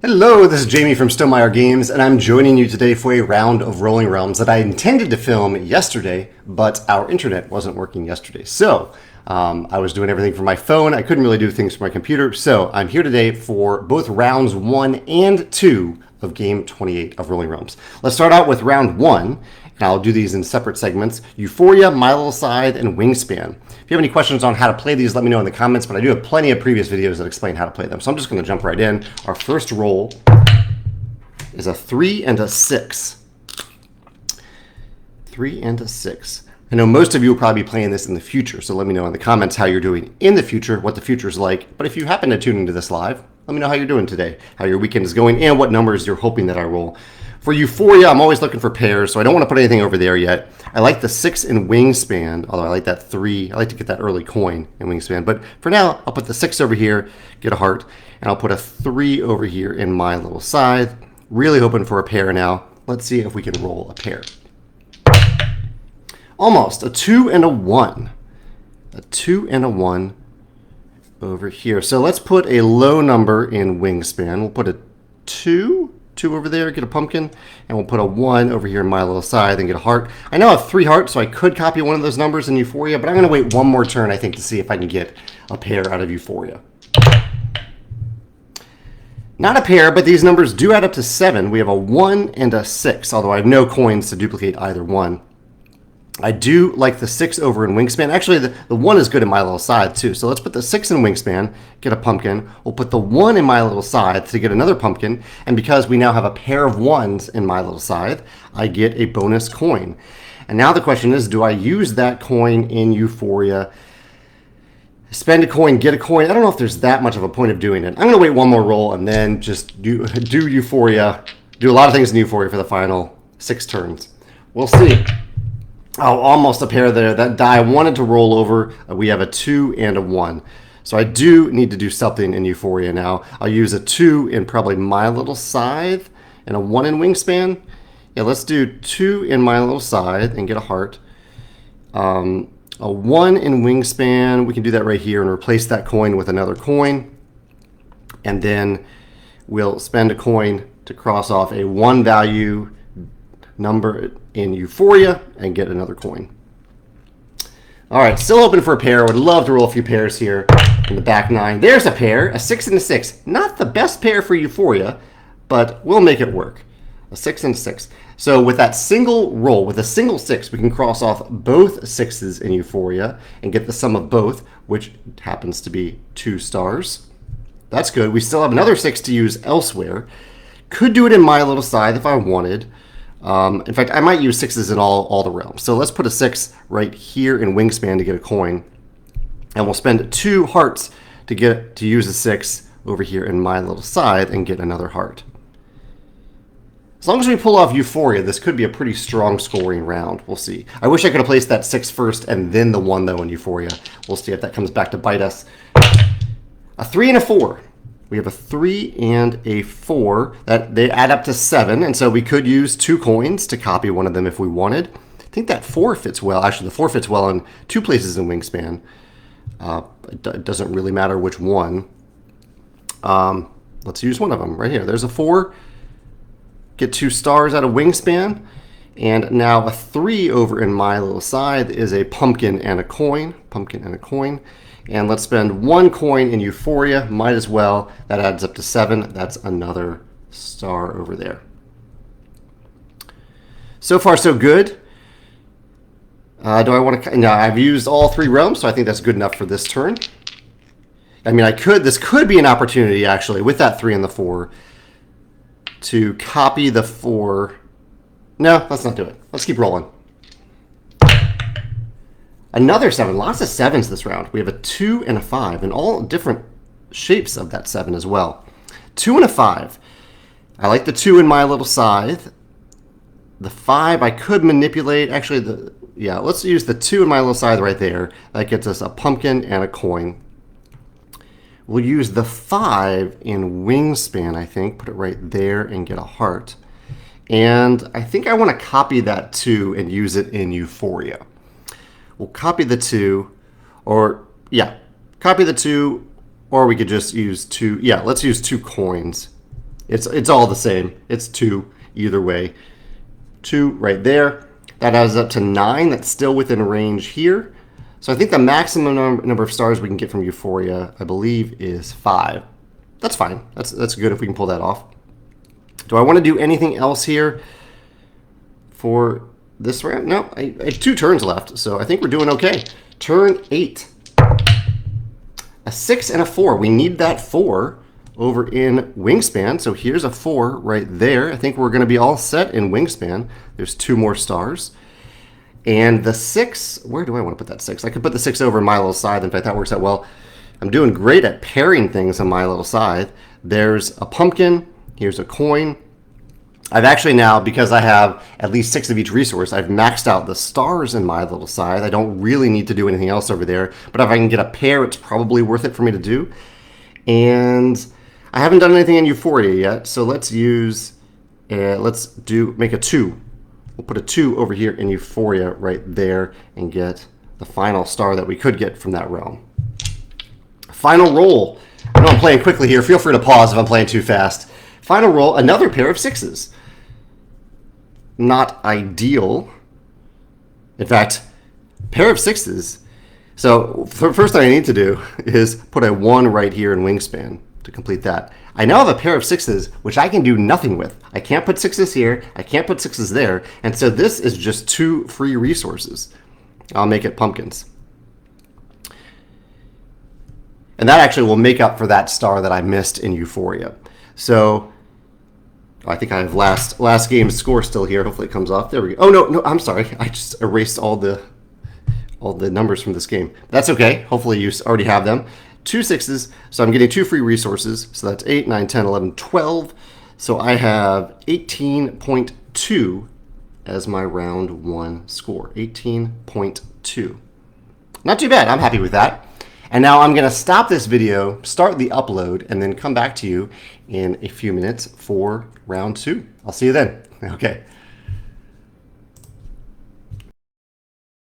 Hello, this is Jamie from Stonemaier Games, and I'm joining you today for a round of Rolling Realms that I intended to film yesterday, but our internet wasn't working yesterday. So I was doing everything from my phone. I couldn't really do things from my computer. So I'm here today for both rounds 1 and 2 of game 28 of Rolling Realms. Let's start out with round 1, and I'll do these in separate segments. Euphoria, My Little Scythe, and Wingspan. If you have any questions on how to play these, let me know in the comments, but I do have plenty of previous videos that explain how to play them. So I'm just going to jump right in. Our first roll is a 3 and a 6. 3 and a 6. I know most of you will probably be playing this in the future, so let me know in the comments how you're doing in the future, what the future's like. But if you happen to tune into this live, let me know how you're doing today, how your weekend is going, and what numbers you're hoping that I roll. For Euphoria, I'm always looking for pairs, so I don't want to put anything over there yet. I like the 6 in Wingspan, although I like that 3. I like to get that early coin in Wingspan. But for now, I'll put the 6 over here, get a heart, and I'll put a 3 over here in My Little Scythe. Really hoping for a pair now. Let's see if we can roll a pair. Almost. A 2 and a 1. A 2 and a 1 over here. So let's put a low number in Wingspan. We'll put a 2 over there, get a pumpkin, and we'll put a 1 over here in My Little Scythe and get a heart. I now have 3 hearts, so I could copy one of those numbers in Euphoria, but I'm going to wait one more turn, I think, to see if I can get a pair out of Euphoria. Not a pair, but these numbers do add up to 7. We have a 1 and a 6, although I have no coins to duplicate either one. I do like the 6 over in Wingspan. Actually, the 1 is good in My Little Scythe, too. So let's put the 6 in Wingspan, get a pumpkin. We'll put the 1 in My Little Scythe to get another pumpkin. And because we now have a pair of 1s in My Little Scythe, I get a bonus coin. And now the question is, do I use that coin in Euphoria? Spend a coin, get a coin. I don't know if there's that much of a point of doing it. I'm going to wait one more roll and then just do Euphoria. Do a lot of things in Euphoria for the final 6 turns. We'll see. Oh, almost a pair there. That die wanted to roll over. We have a 2 and a 1. So I do need to do something in Euphoria now. I'll use a 2 in probably My Little Scythe and a 1 in Wingspan. Yeah, let's do 2 in My Little Scythe and get a heart. A 1 in Wingspan. We can do that right here and replace that coin with another coin. And then we'll spend a coin to cross off a 1 value number in Euphoria and get another coin. All right, still hoping for a pair. Would love to roll a few pairs here in the back 9. There's a pair, a 6 and a 6. Not the best pair for Euphoria, but we'll make it work. A 6 and a 6. So with that single roll, with a single 6, we can cross off both 6s in Euphoria and get the sum of both, which happens to be 2 stars. That's good. We still have another 6 to use elsewhere. Could do it in My Little Scythe if I wanted. In fact, I might use 6s in all the realms. So let's put a 6 right here in Wingspan to get a coin. And we'll spend 2 hearts to use a 6 over here in My Little Scythe and get another heart. As long as we pull off Euphoria, this could be a pretty strong scoring round. We'll see. I wish I could have placed that 6 first and then the 1, though, in Euphoria. We'll see if that comes back to bite us. A 3 and a 4. We have a 3 and a 4. That they add up to 7, and so we could use 2 coins to copy one of them if we wanted. I think that 4 fits well. Actually, the 4 fits well in 2 places in Wingspan. It doesn't really matter which one. Let's use one of them right here. There's a 4. Get 2 stars out of Wingspan. And now a 3 over in My Little Scythe is a pumpkin and a coin. Pumpkin and a coin. And let's spend 1 coin in Euphoria. Might as well. That adds up to 7. That's another star over there. So far, so good. Do I want to... No, I've used all 3 realms, so I think that's good enough for this turn. I mean, this could be an opportunity, actually, with that 3 and the 4, to copy the 4. No, let's not do it. Let's keep rolling. Another 7. Lots of 7s this round. We have a 2 and a 5, and all different shapes of that 7 as well. 2 and a 5. I like the 2 in My Little Scythe. The 5 I could manipulate. Actually, let's use the 2 in My Little Scythe right there. That gets us a pumpkin and a coin. We'll use the 5 in Wingspan, I think. Put it right there and get a heart. And I think I want to copy that 2 and use it in Euphoria. We'll copy the 2, copy the 2, or we could just use 2. Yeah, let's use 2 coins It's all the same. It's 2 either way. 2 right there. That adds up to 9. That's still within range here. So I think the maximum number of stars we can get from Euphoria, I believe, is 5. That's fine. That's good if we can pull that off. Do I want to do anything else here for this round? No, I have 2 turns left, so I think we're doing okay. Turn 8. A 6 and a 4. We need that 4 over in Wingspan. So here's a 4 right there. I think we're going to be all set in Wingspan. There's 2 more stars. And the 6, where do I want to put that 6? I could put the 6 over in my little scythe. In fact, that works out well. I'm doing great at pairing things on my little scythe. There's a pumpkin. Here's a coin. I've actually now, because I have at least 6 of each resource, I've maxed out the stars in my little scythe. I don't really need to do anything else over there. But if I can get a pair, it's probably worth it for me to do. And I haven't done anything in Euphoria yet, so let's use, make a 2. We'll put a 2 over here in Euphoria right there and get the final star that we could get from that realm. Final roll. I know I'm playing quickly here. Feel free to pause if I'm playing too fast. Final roll, another pair of 6s. Not ideal. In fact, pair of 6s. So the first thing I need to do is put a 1 right here in Wingspan to complete that. I now have a pair of 6s, which I can do nothing with. I can't put 6s here. I can't put 6s there. And so this is just 2 free resources. I'll make it pumpkins. And that actually will make up for that star that I missed in Euphoria. So I think I have last game's score still here. Hopefully it comes off. There we go. Oh, no, I'm sorry. I just erased all the numbers from this game. That's okay. Hopefully you already have them. 2 6s, so I'm getting 2 free resources. So that's 8, 9, 10, 11, 12. So I have 18.2 as my round 1 score. 18.2. Not too bad. I'm happy with that. And now I'm going to stop this video, start the upload, and then come back to you in a few minutes for round 2. I'll see you then. Okay.